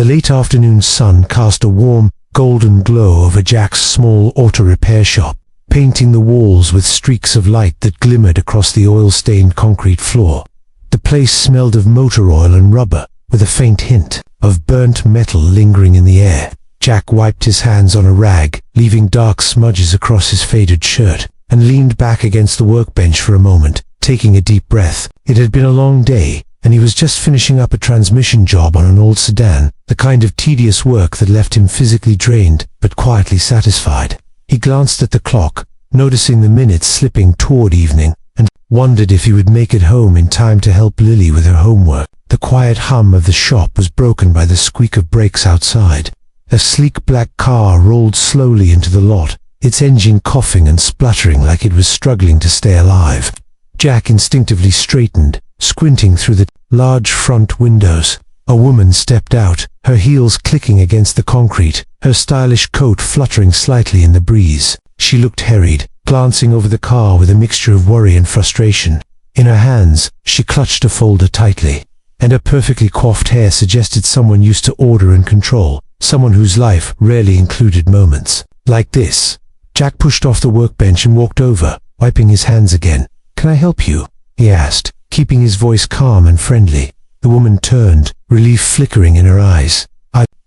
late afternoon sun cast a warm, golden glow over Jack's small auto repair shop, painting the walls with streaks of light that glimmered across the oil-stained concrete floor. The place smelled of motor oil and rubber, with a faint hint of burnt metal lingering in the air. Jack wiped his hands on a rag, leaving dark smudges across his faded shirt, and leaned back against the workbench for a moment, taking a deep breath. It had been a long day, and he was just finishing up a transmission job on an old sedan, the kind of tedious work that left him physically drained, but quietly satisfied. He glanced at the clock, noticing the minutes slipping toward evening, and wondered if he would make it home in time to help Lily with her homework. The quiet hum of the shop was broken by the squeak of brakes outside. A sleek black car rolled slowly into the lot, its engine coughing and spluttering like it was struggling to stay alive. Jack instinctively straightened, squinting through the large front windows. A woman stepped out, her heels clicking against the concrete, her stylish coat fluttering slightly in the breeze. She looked harried, glancing over the car with a mixture of worry and frustration. In her hands, she clutched a folder tightly, and her perfectly coiffed hair suggested someone used to order and control, someone whose life rarely included moments like this. Jack pushed off the workbench and walked over, wiping his hands again. "Can I help you?" he asked, keeping his voice calm and friendly. The woman turned, relief flickering in her eyes.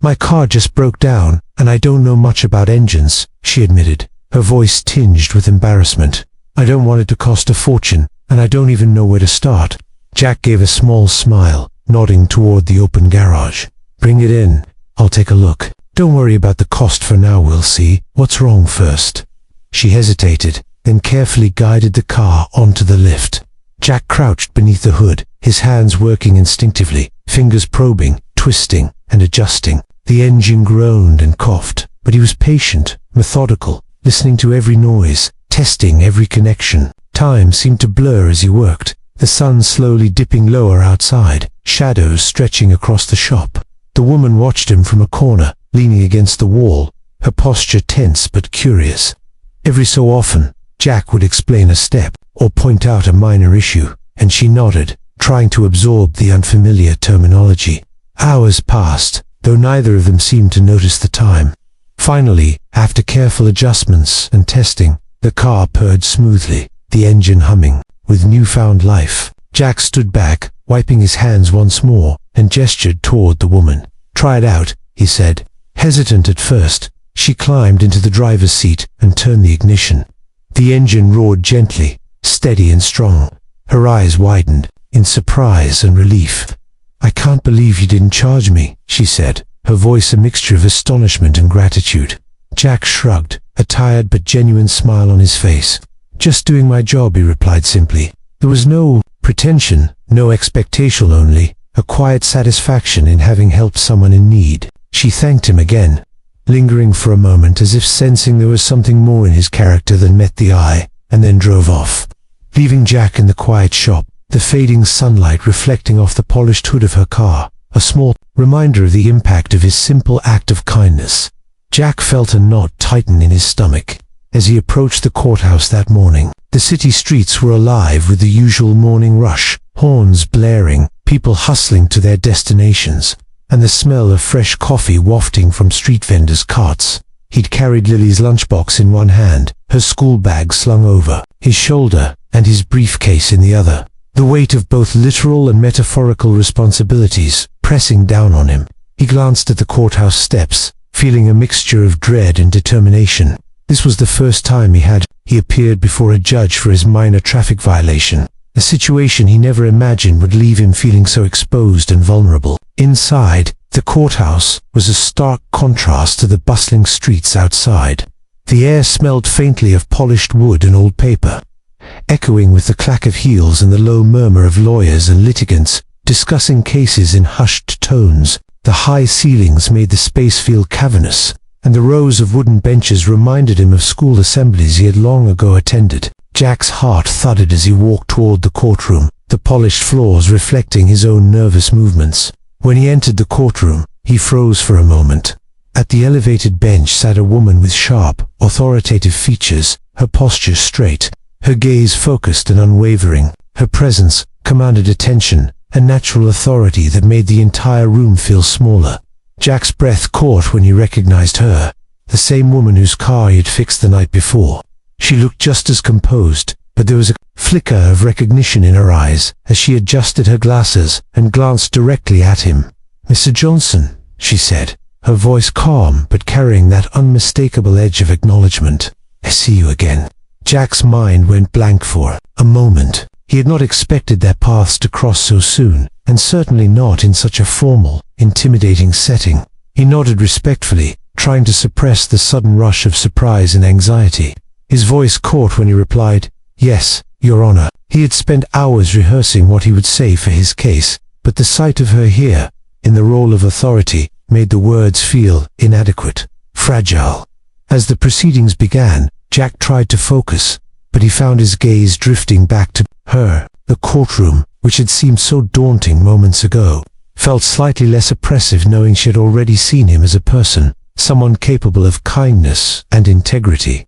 My car just broke down, and I don't know much about engines," she admitted, her voice tinged with embarrassment. "I don't want it to cost a fortune, and I don't even know where to start." Jack gave a small smile, nodding toward the open garage. "Bring it in. I'll take a look. Don't worry about the cost for now, we'll see. What's wrong first?" She hesitated, then carefully guided the car onto the lift. Jack crouched beneath the hood, his hands working instinctively, fingers probing, twisting, and adjusting. The engine groaned and coughed, but he was patient, methodical, listening to every noise, testing every connection. Time seemed to blur as he worked, the sun slowly dipping lower outside, shadows stretching across the shop. The woman watched him from a corner, leaning against the wall, her posture tense but curious. Every so often, Jack would explain a step, or point out a minor issue, and she nodded, trying to absorb the unfamiliar terminology. Hours passed, though neither of them seemed to notice the time. Finally, after careful adjustments and testing, the car purred smoothly, the engine humming with newfound life. Jack stood back, wiping his hands once more, and gestured toward the woman. "Try it out," he said. Hesitant at first, she climbed into the driver's seat and turned the ignition. The engine roared gently, steady and strong. Her eyes widened, in surprise and relief. "I can't believe you didn't charge me," she said, her voice a mixture of astonishment and gratitude. Jack shrugged, a tired but genuine smile on his face. "Just doing my job," he replied simply. There was no pretension, no expectation, only a quiet satisfaction in having helped someone in need. She thanked him again, lingering for a moment as if sensing there was something more in his character than met the eye, and then drove off, leaving Jack in the quiet shop, the fading sunlight reflecting off the polished hood of her car, a small reminder of the impact of his simple act of kindness. Jack felt a knot tighten in his stomach as he approached the courthouse that morning. The city streets were alive with the usual morning rush, horns blaring, people hustling to their destinations, and the smell of fresh coffee wafting from street vendors' carts. He'd carried Lily's lunchbox in one hand, her school bag slung over his shoulder, and his briefcase in the other, the weight of both literal and metaphorical responsibilities pressing down on him. He glanced at the courthouse steps, feeling a mixture of dread and determination. This was the first time he appeared before a judge for his minor traffic violation, a situation he never imagined would leave him feeling so exposed and vulnerable. Inside, the courthouse was a stark contrast to the bustling streets outside. The air smelled faintly of polished wood and old paper, echoing with the clack of heels and the low murmur of lawyers and litigants discussing cases in hushed tones. The high ceilings made the space feel cavernous, and the rows of wooden benches reminded him of school assemblies he had long ago attended. Jack's heart thudded as he walked toward the courtroom, the polished floors reflecting his own nervous movements. When he entered the courtroom, he froze for a moment. At the elevated bench sat a woman with sharp, authoritative features, her posture straight, her gaze focused and unwavering. Her presence commanded attention, a natural authority that made the entire room feel smaller. Jack's breath caught when he recognized her, the same woman whose car he had fixed the night before. She looked just as composed, but there was a flicker of recognition in her eyes as she adjusted her glasses and glanced directly at him. "Mr. Johnson," she said, her voice calm but carrying that unmistakable edge of acknowledgement. "I see you again." Jack's mind went blank for a moment. He had not expected their paths to cross so soon, and certainly not in such a formal, intimidating setting. He nodded respectfully, trying to suppress the sudden rush of surprise and anxiety. His voice caught when he replied, "Yes, Your Honor." He had spent hours rehearsing what he would say for his case, but the sight of her here, in the role of authority, made the words feel inadequate, fragile. As the proceedings began, Jack tried to focus, but he found his gaze drifting back to her. The courtroom, which had seemed so daunting moments ago, felt slightly less oppressive knowing she had already seen him as a person, someone capable of kindness and integrity.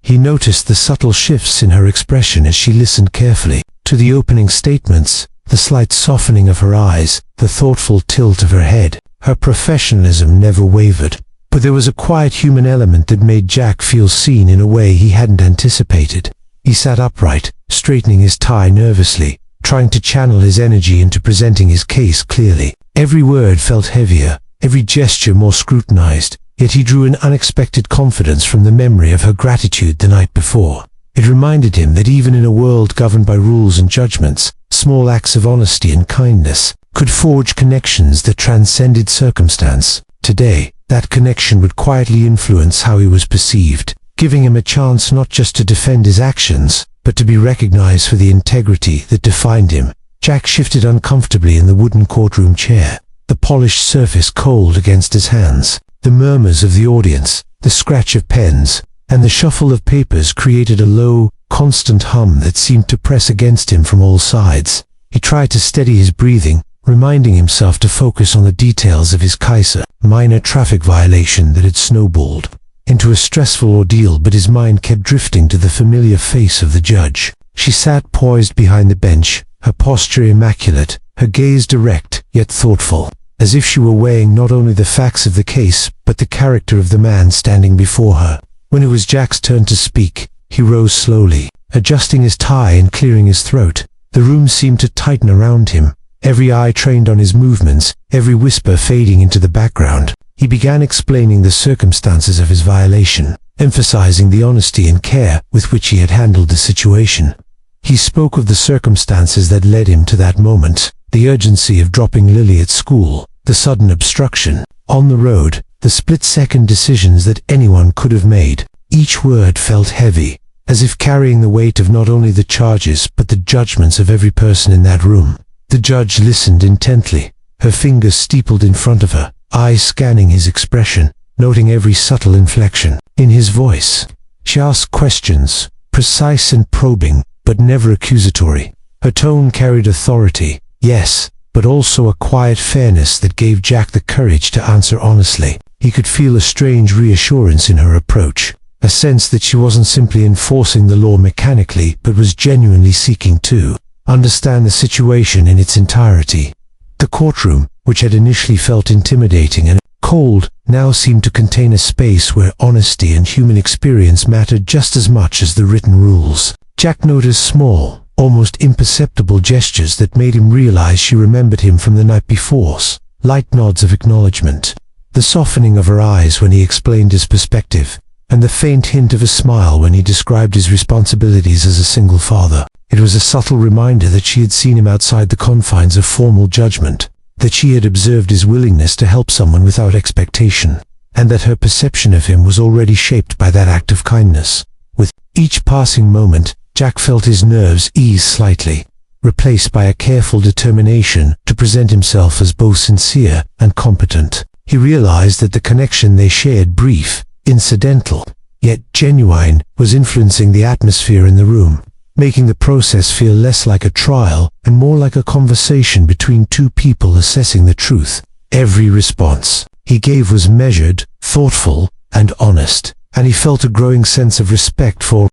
He noticed the subtle shifts in her expression as she listened carefully to the opening statements, the slight softening of her eyes, the thoughtful tilt of her head. Her professionalism never wavered, but there was a quiet human element that made Jack feel seen in a way he hadn't anticipated. He sat upright, straightening his tie nervously, trying to channel his energy into presenting his case clearly. Every word felt heavier, every gesture more scrutinized, yet he drew an unexpected confidence from the memory of her gratitude the night before. It reminded him that even in a world governed by rules and judgments, small acts of honesty and kindness could forge connections that transcended circumstance. Today, that connection would quietly influence how he was perceived, giving him a chance not just to defend his actions, but to be recognized for the integrity that defined him. Jack shifted uncomfortably in the wooden courtroom chair, the polished surface cold against his hands. The murmurs of the audience, the scratch of pens, and the shuffle of papers created a low, constant hum that seemed to press against him from all sides. He tried to steady his breathing, reminding himself to focus on the details of his case, a minor traffic violation that had snowballed into a stressful ordeal, but his mind kept drifting to the familiar face of the judge. She sat poised behind the bench, her posture immaculate, her gaze direct yet thoughtful, as if she were weighing not only the facts of the case, but the character of the man standing before her. When it was Jack's turn to speak, he rose slowly, adjusting his tie and clearing his throat. The room seemed to tighten around him, every eye trained on his movements, every whisper fading into the background. He began explaining the circumstances of his violation, emphasizing the honesty and care with which he had handled the situation. He spoke of the circumstances that led him to that moment, the urgency of dropping Lily at school, the sudden obstruction on the road, the split-second decisions that anyone could have made. Each word felt heavy, as if carrying the weight of not only the charges but the judgments of every person in that room. The judge listened intently, her fingers steepled in front of her, eyes scanning his expression, noting every subtle inflection in his voice. She asked questions, precise and probing, but never accusatory. Her tone carried authority, yes, but also a quiet fairness that gave Jack the courage to answer honestly. He could feel a strange reassurance in her approach, a sense that she wasn't simply enforcing the law mechanically, but was genuinely seeking to understand the situation in its entirety. The courtroom, which had initially felt intimidating and cold, now seemed to contain a space where honesty and human experience mattered just as much as the written rules. Jack noticed small, almost imperceptible gestures that made him realize she remembered him from the night before. Light nods of acknowledgement, the softening of her eyes when he explained his perspective, and the faint hint of a smile when he described his responsibilities as a single father. It was a subtle reminder that she had seen him outside the confines of formal judgment, that she had observed his willingness to help someone without expectation, and that her perception of him was already shaped by that act of kindness. With each passing moment, Jack felt his nerves ease slightly, replaced by a careful determination to present himself as both sincere and competent. He realized that the connection they shared, brief, incidental, yet genuine, was influencing the atmosphere in the room, making the process feel less like a trial and more like a conversation between two people assessing the truth. Every response he gave was measured, thoughtful, and honest, and he felt a growing sense of respect for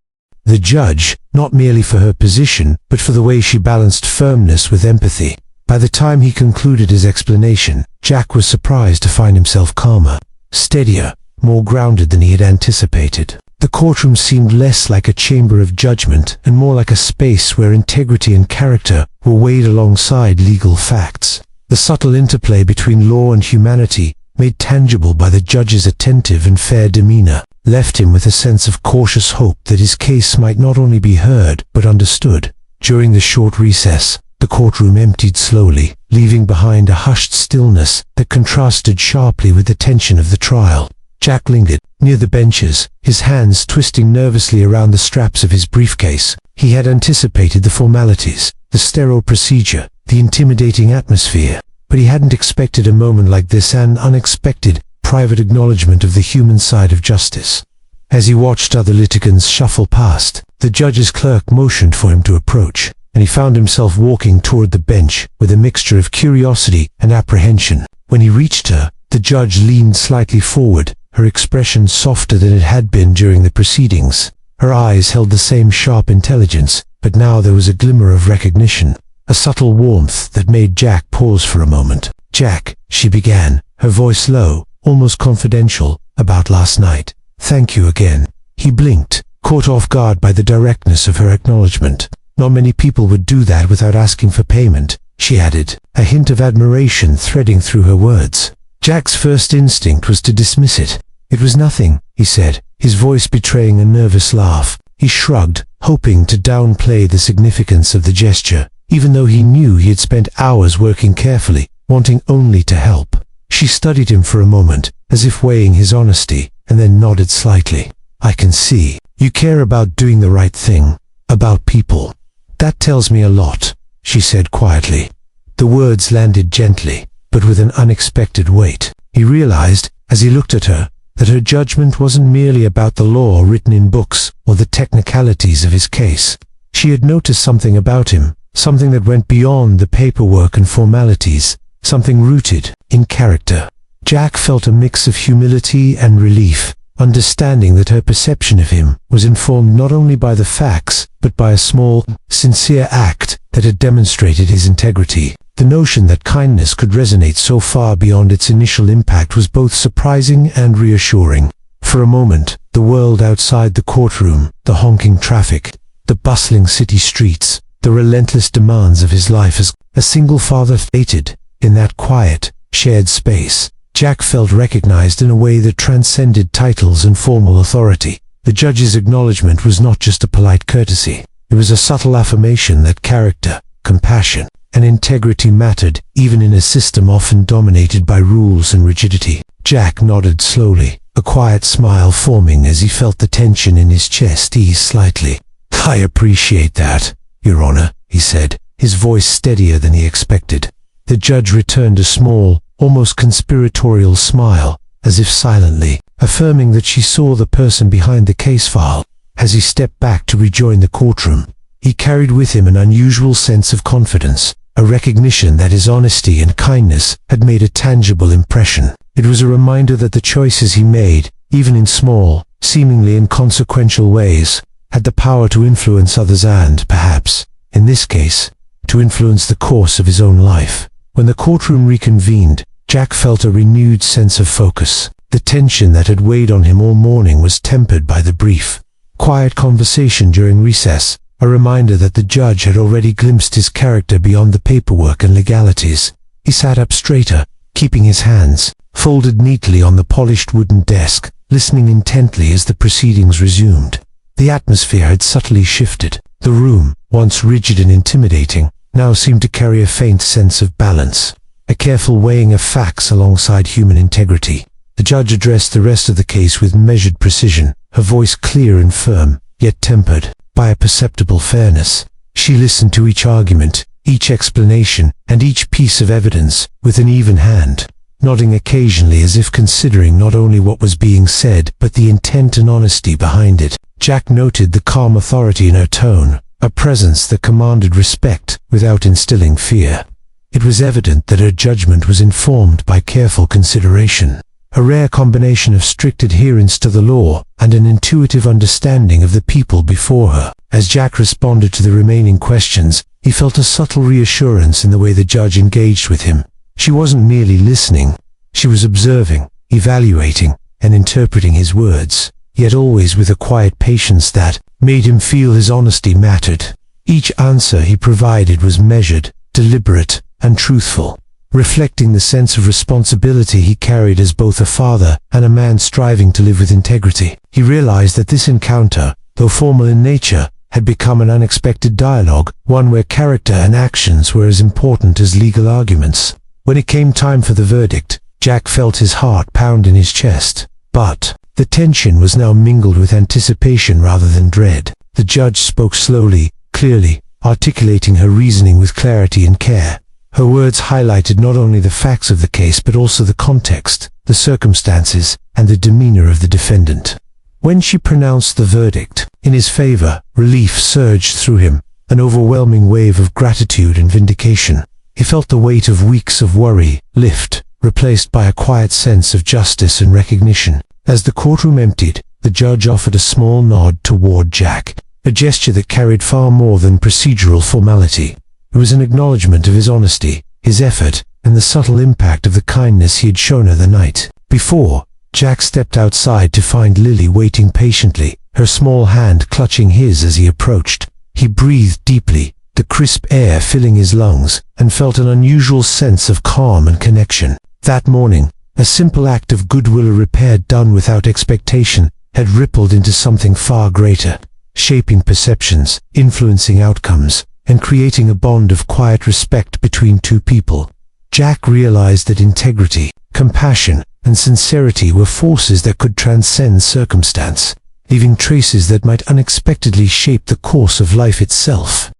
the judge, not merely for her position, but for the way she balanced firmness with empathy. By the time he concluded his explanation, Jack was surprised to find himself calmer, steadier, more grounded than he had anticipated. The courtroom seemed less like a chamber of judgment and more like a space where integrity and character were weighed alongside legal facts. The subtle interplay between law and humanity, made tangible by the judge's attentive and fair demeanor, left him with a sense of cautious hope that his case might not only be heard but understood. During the short recess, the courtroom emptied slowly, leaving behind a hushed stillness that contrasted sharply with the tension of the trial. Jack lingered near the benches, his hands twisting nervously around the straps of his briefcase. He had anticipated the formalities, the sterile procedure, the intimidating atmosphere, but he hadn't expected a moment like this, an unexpected, private acknowledgement of the human side of justice. As he watched other litigants shuffle past, the judge's clerk motioned for him to approach, and he found himself walking toward the bench with a mixture of curiosity and apprehension. When he reached her, the judge leaned slightly forward, her expression softer than it had been during the proceedings. Her eyes held the same sharp intelligence, but now there was a glimmer of recognition, a subtle warmth that made Jack pause for a moment. "Jack," she began, her voice low, almost confidential, "about last night. Thank you again." He blinked, caught off guard by the directness of her acknowledgement. "Not many people would do that without asking for payment," she added, a hint of admiration threading through her words. Jack's first instinct was to dismiss it. "It was nothing," he said, his voice betraying a nervous laugh. He shrugged, hoping to downplay the significance of the gesture, even though he knew he had spent hours working carefully, wanting only to help. She studied him for a moment, as if weighing his honesty, and then nodded slightly. "I can see. You care about doing the right thing, about people. That tells me a lot," she said quietly. The words landed gently, but with an unexpected weight. He realized, as he looked at her, that her judgment wasn't merely about the law written in books or the technicalities of his case. She had noticed something about him, something that went beyond the paperwork and formalities, something rooted in character. Jack felt a mix of humility and relief, understanding that her perception of him was informed not only by the facts, but by a small, sincere act that had demonstrated his integrity. The notion that kindness could resonate so far beyond its initial impact was both surprising and reassuring. For a moment, the world outside the courtroom, the honking traffic, the bustling city streets, the relentless demands of his life as a single father faded. In that quiet, shared space, Jack felt recognized in a way that transcended titles and formal authority. The judge's acknowledgement was not just a polite courtesy. It was a subtle affirmation that character, compassion, and integrity mattered, even in a system often dominated by rules and rigidity. Jack nodded slowly, a quiet smile forming as he felt the tension in his chest ease slightly. "I appreciate that, Your Honor," he said, his voice steadier than he expected. The judge returned a small, almost conspiratorial smile, as if silently, affirming that she saw the person behind the case file. As he stepped back to rejoin the courtroom, he carried with him an unusual sense of confidence, a recognition that his honesty and kindness had made a tangible impression. It was a reminder that the choices he made, even in small, seemingly inconsequential ways, had the power to influence others and, perhaps, in this case, to influence the course of his own life. When the courtroom reconvened, Jack felt a renewed sense of focus. The tension that had weighed on him all morning was tempered by the brief, quiet conversation during recess, a reminder that the judge had already glimpsed his character beyond the paperwork and legalities. He sat up straighter, keeping his hands folded neatly on the polished wooden desk, listening intently as the proceedings resumed. The atmosphere had subtly shifted. The room, once rigid and intimidating, now seemed to carry a faint sense of balance, a careful weighing of facts alongside human integrity. The judge addressed the rest of the case with measured precision, her voice clear and firm, yet tempered by a perceptible fairness. She listened to each argument, each explanation, and each piece of evidence with an even hand, nodding occasionally as if considering not only what was being said, but the intent and honesty behind it. Jack noted the calm authority in her tone, a presence that commanded respect without instilling fear. It was evident that her judgment was informed by careful consideration, a rare combination of strict adherence to the law and an intuitive understanding of the people before her. As Jack responded to the remaining questions, he felt a subtle reassurance in the way the judge engaged with him. She wasn't merely listening, she was observing, evaluating, and interpreting his words, yet always with a quiet patience that made him feel his honesty mattered. Each answer he provided was measured, deliberate, and truthful, reflecting the sense of responsibility he carried as both a father and a man striving to live with integrity. He realized that this encounter, though formal in nature, had become an unexpected dialogue, one where character and actions were as important as legal arguments. When it came time for the verdict, Jack felt his heart pound in his chest. But the tension was now mingled with anticipation rather than dread. The judge spoke slowly, clearly, articulating her reasoning with clarity and care. Her words highlighted not only the facts of the case but also the context, the circumstances, and the demeanor of the defendant. When she pronounced the verdict in his favor, relief surged through him, an overwhelming wave of gratitude and vindication. He felt the weight of weeks of worry lift, replaced by a quiet sense of justice and recognition. As the courtroom emptied, the judge offered a small nod toward Jack, a gesture that carried far more than procedural formality. It was an acknowledgement of his honesty, his effort, and the subtle impact of the kindness he had shown her the night before. Jack stepped outside to find Lily waiting patiently, her small hand clutching his as he approached. He breathed deeply, the crisp air filling his lungs, and felt an unusual sense of calm and connection. That morning, a simple act of goodwill or repair done without expectation had rippled into something far greater, shaping perceptions, influencing outcomes, and creating a bond of quiet respect between two people. Jack realized that integrity, compassion, and sincerity were forces that could transcend circumstance, leaving traces that might unexpectedly shape the course of life itself.